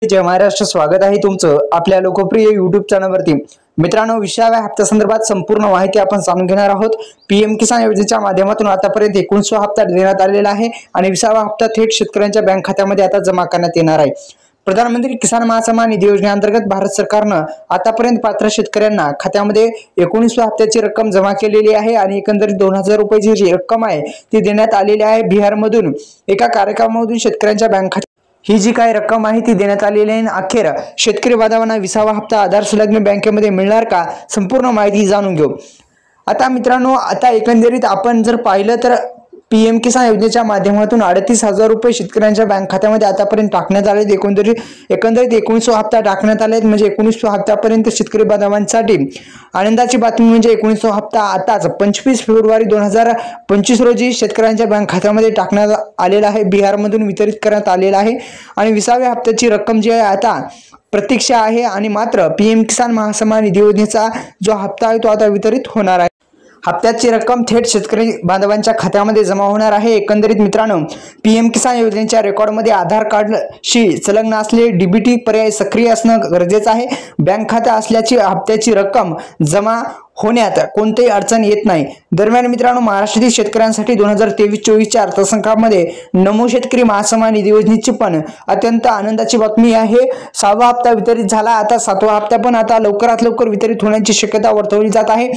जय महाराष्ट्र, स्वागत आहे तुमचं आपल्या लोकप्रिय YouTube चॅनलवरती। मित्रांनो, 20व्या हप्त्यासंदर्भात संपूर्ण माहिती आपण जाणून घेणार आहोत। पीएम किसान योजनेच्या माध्यमातून आतापर्यंत 19वा हप्ता देण्यात आलेला आहे आणि 20वा हप्ता थेट शेतकऱ्यांच्या बँक खात्यामध्ये आता जमा करण्यात येणार आहे। प्रधानमंत्री किसान महासन्मान निधी योजनेअंतर्गत भारत सरकारनं आतापर्यंत पात्र शेतकऱ्यांना खात्यामध्ये 19व्या हप्त्याची रक्कम जमा केलेली आहे आणि एकंदरीत 2000 रुपयाची जी रक्कम आहे ती देण्यात आलेली आहे। बिहारमधून एका कार्यक्रमामधून शेतकऱ्यांच्या बँक खात्यात ही जी काही रक्कम आहे ती देण्यात आलेली आहे। अखेर शेतकरी बांधवांना 20वा हप्ता आधार संलग्न बँकेमध्ये मिळणार का, संपूर्ण माहिती जाणून घेऊ। आता मित्रांनो, आता एकंदरीत आपण जर पाहिलं तर पीएम किसान योजनेच्या माध्यमातून 38,000 रुपये शेतकऱ्यांच्या बँक खात्यामध्ये आतापर्यंत टाकण्यात आले। एकंदरीत 19वा हप्ता टाकण्यात आले, म्हणजे 19व्या हप्त्यापर्यंत शेतकरी बांधवांसाठी आनंदाची बातमी म्हणजे 19वा हप्ता आताच 25 फेब्रुवारी 2025 रोजी शेतकऱ्यांच्या बँक खात्यामध्ये टाकण्यात आलेला आहे। बिहारमधून वितरित करण्यात आलेला आहे आणि 20व्या हप्त्याची रक्कम जी आहे आता प्रतीक्षा आहे आणि मात्र पीएम किसान महासन्मान निधी योजनेचा जो हप्ता आहे तो आता वितरित होणार आहे। हप्त्याची रक्कम थेट शेतकरी बांधवांच्या खात्यामध्ये जमा होणार आहे। एकंदरीत मित्रांनो, पीएम किसान योजनेच्या रेकॉर्डमध्ये आधार कार्डशी संलग्न असलेले डीबीटी पर्याय सक्रिय असणं गरजेचं आहे। बँक खाता असल्याची हप्त्याची रक्कम जमा होण्यात कोणतीही अडचण येत नाही। दरम्यान मित्रांनो, महाराष्ट्रातील शेतकऱ्यांसाठी 2023-24च्या अर्थसंकल्पामध्ये नमो शेतकरी महासन्मान निधी योजनेची पण अत्यंत आनंदाची बातमी आहे। 6वा हप्ता वितरित झाला, आता 7वा हप्ता पण आता लवकरात लवकर वितरित होण्याची शक्यता वर्तवली जात आहे।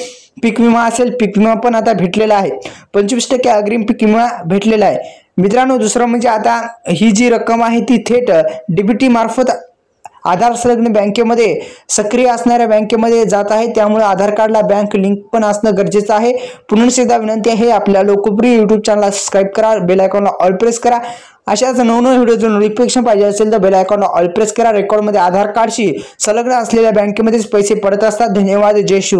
पीक विमा असेल, पीक विमा पण आता भेटलेला आहे। 25% अग्रिम पीक विमा भेटलेला आहे। मित्रांनो, दुसरं म्हणजे आता ही जी रक्कम आहे ती थेट डीबीटी मार्फत आधार संलग्न बँकेमध्ये सक्रिय असणाऱ्या बँकेमध्ये जात आहे। त्यामुळे आधार कार्डला बँक लिंक पण असणं गरजेचं आहे। पुन्हा एकदा विनंती आहे, आपल्या लोकप्रिय YouTube चॅनलला सबस्क्राइब करा, बेल आयकॉनला ऑल प्रेस करा। अशाच नवनवीन व्हिडिओचं नोटिफिकेशन पाहिजे असेल तर बेल आयकॉनला ऑल प्रेस करा। रेकॉर्डमध्ये आधार कार्डशी संलग्न असलेल्या बँकेमध्येच पैसे पडत असतात। धन्यवाद, जय शिव।